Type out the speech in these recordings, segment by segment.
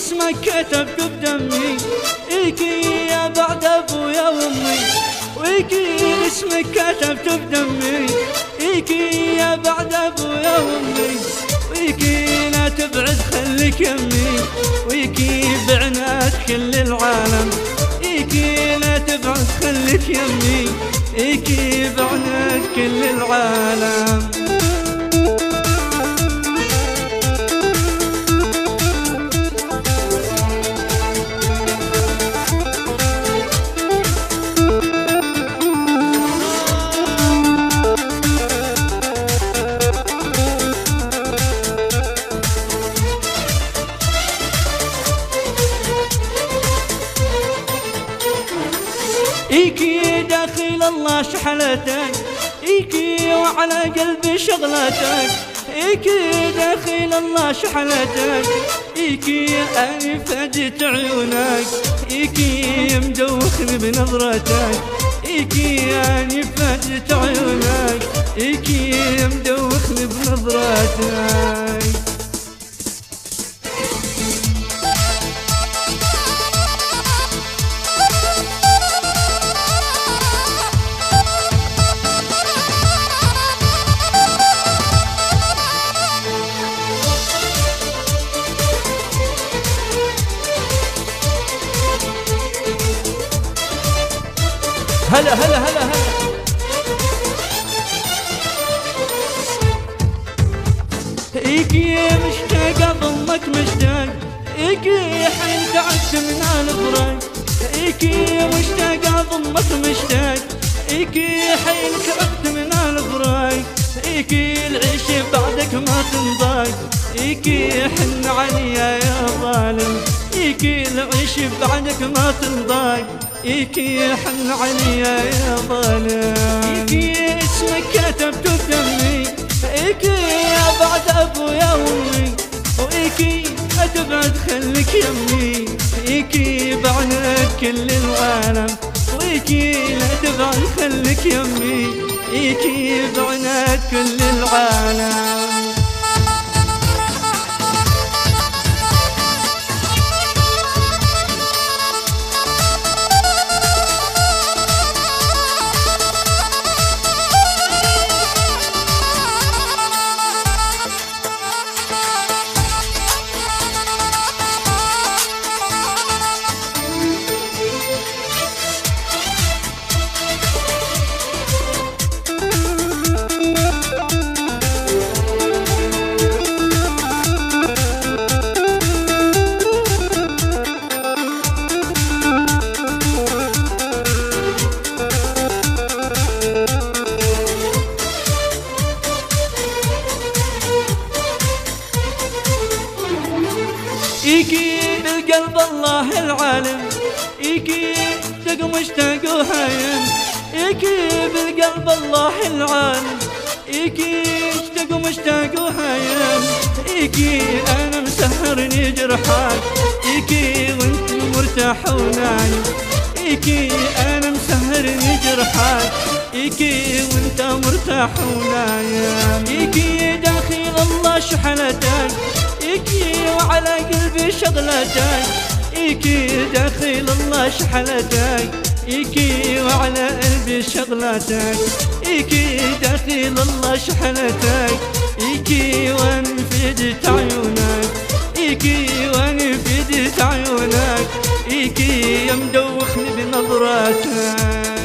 اسمك كتبت بدمي، إيكي يا بعد أبويا وأمي. وإيكي اسمك كتبت بدمي، إيكي يا بعد أبويا وأمي. وإيكي لا تبعد خليك يمي، وإيكي بعناد كل العالم. إيكي لا تبعد خليك يمي، إيكي بعناد كل العالم. إيكي داخل الله شحلتك، إيكي وعلى قلبي شغلتك. إيكي داخل الله شحلتك، إيكي أنا فديت عيونك. إيكي مدوخني بنظرتك، إيكي أنا فديت عيونك. إيكي مدوخني بنظرتك. هلا هلا هلا هلا. إيكي مشتاق أضمك مشتاق، إيكي حين تعبت من الفراق. إيكي مشتاق أضمك مشتاق، إيكي حين تعبت من الفراق. إيكي العيش بعدك ما تنضاق، إيكي حن عليا يا ظالم. إيكي العيش بعدك ما تنضاق، إيكي حن عليا يا ظالم. إيكي اسمك كتبت بدمي، إيكي يا بعد أبويا وأمي. وإيكي أتبعد خليك يمي، إيكي بعناد كل العالم. وإيكي لا تبعد خليك يمي، إيكي بعناد كل العالم. إيكي بالقلب الله العالم، إيكي اشتاق مشتاق وهايم. إيكي بالقلب الله العالم، إيكي اشتاق مشتاق وهايم. إيكي أنا مسهرني جرحك، إيكي وانت مرتاح ونايم. إيكي أنا مسهرني جرحك، إيكي وانت مرتاح ونايم. إيكي داخل الله شحنتك، إيكي وعلى قلبي شغلتك. إيكي داخل الله شحلتك، إيكي وعلى قلبي شغلتك. إيكي داخل الله شحلتك، إيكي وأنا فديت عيونك. إيكي وأنا فديت عيونك، إيكي يا مدوخني بنظراتك.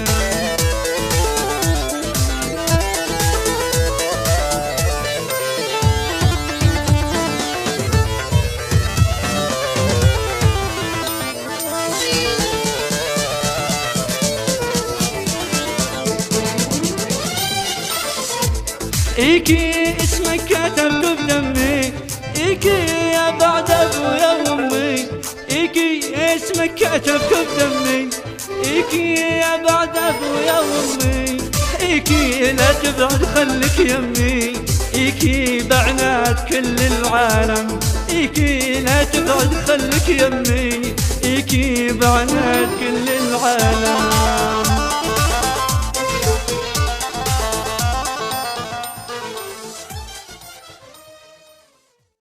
إيكي اسمك كتبت بدمي، إيكي يا بعد أبويا وأمي. إيكي اسمك كتبت بدمي، إيكي يا بعد أبويا وأمي. إيكي لا تبعد خليك يمي، إيكي بعناد كل العالم. إيكي لا تبعد خليك يمي، إيكي بعناد كل العالم.